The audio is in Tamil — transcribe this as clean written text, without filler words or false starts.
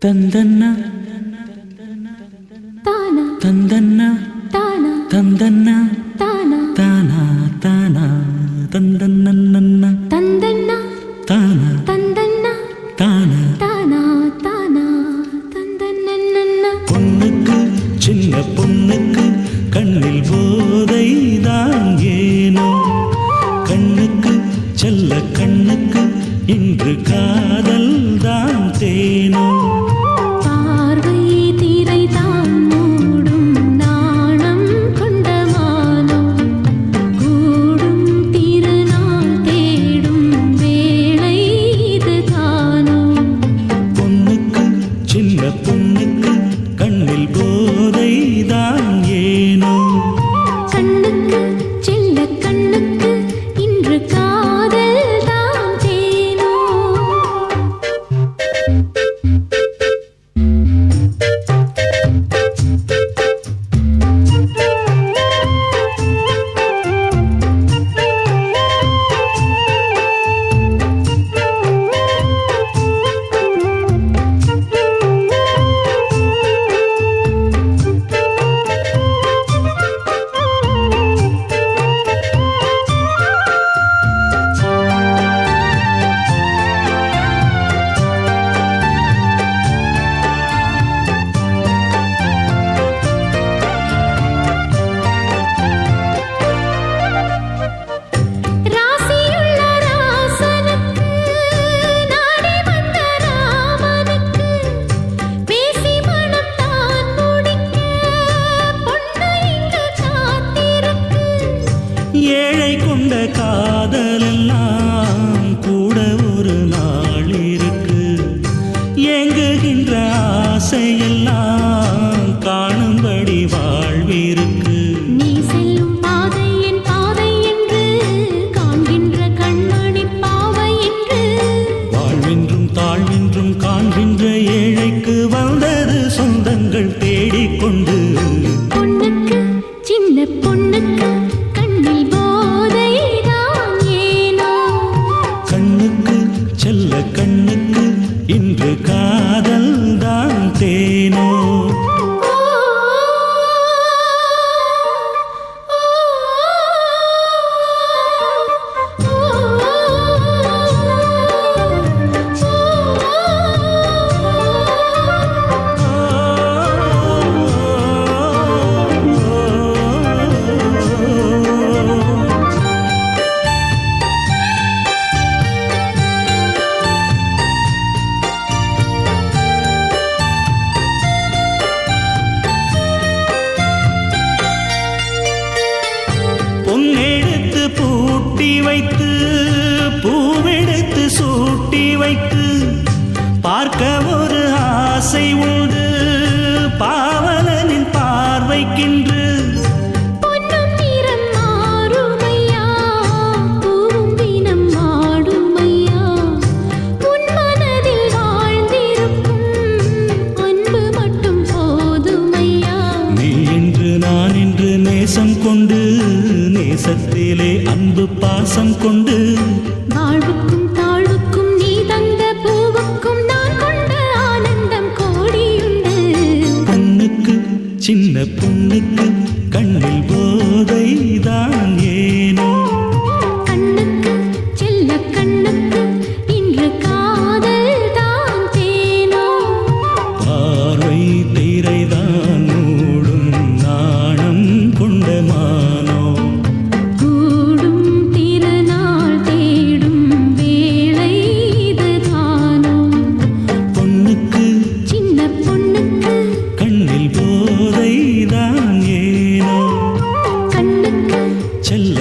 தந்தன்னா தானா தந்தன்னா தானா தந்தன்னா தானா தானா தானா தந்தன்னா தந்தன்னா தானா தந்தன்னா தானா தானா தானா தந்தன்னா பொண்ணுக்கு சின்ன பொண்ணுக்கு கண்ணில் போதை தான் ஏனோ கண்ணுக்கு செல்ல கண்ணுக்கு இன்று காதல் தான் தேனோ பார்வை தீரை தான் மூடும் நாணம் கொண்ட மானோ கூடும் திருநாள் தேடும் வேளை இது தானோ பொண்ணுக்கு சின்ன பொண்ணுக்கு கண்ணில் போதை தான் ஏனோ கண்ணுக்கு செல்ல கண்ணுக்கு இன்று காதல் தான் தேனோ ராசியுள்ள ராசனுக்கு நாடி வந்த ராமனுக்கு பேசி மனம் தான் முடிக்க பொண்ணு இங்கு காத்திருக்கு ஏழை கொண்ட காதலெல்லாம் கூட ஒரு நாள் இருக்கு ஏங்குகின்ற ஆசையெல்லாம் காணும்படி வாழ்விருக்கு நீ செல்லும் பாதை என் பாதை என்று காண்கின்ற கண்மணி பாவை என்று வாழ்வென்றும் தாழ்வென்றும் காண்கின்ற ஏழைக்கு வந்தது சொந்தங்கள் தேடிக்கொண்டு பொண்ணுக்கு சின்ன பொண்ணுக்கு கண்ணில் போதை தான் ஏனோ கண்ணுக்கு செல்ல கண்ணுக்கு இன்று காதல் தான் தேனோ பொன்னெடுத்து பூட்டி வைத்து பூவெடுத்து சூட்டி வைத்து பார்க்க ஒரு ஆசை உண்டு பாவலனின் பார்வைக்கின்று பொன்னும் நிறம் மாறுமையா பூவும் தினம் ஆடுமையா உன் மனதில் வாழ்ந்திருக்கும் அன்பு மட்டும் போதுமையா நீ என்று நான் என்று நேசம் கொண்டு நேசத்திலே அன்பு பாசம் கொண்டு வாழ்வுக்கும் தாழ்வுக்கும் நீ தந்த பூவுக்கும் நான் கொண்ட ஆனந்தம் கோடியுண்டு பொண்ணுக்கு சின்ன பொண்ணுக்கு கண்ணில் போதை தான் ஏனோ கண்ணுக்கு செல்ல கண்ணுக்கு இன்று காதல் தான் தேனோ பார்வை திரைதான் மூடும் நாணம் கொண்ட மானோ கூடும் திருநாள் தேடும் வேளை இது தானோ பொண்ணுக்கு சின்ன பொண்ணுக்கு கண்ணில் போதை தான் ஏனோ கண்ணுக்கு செல்ல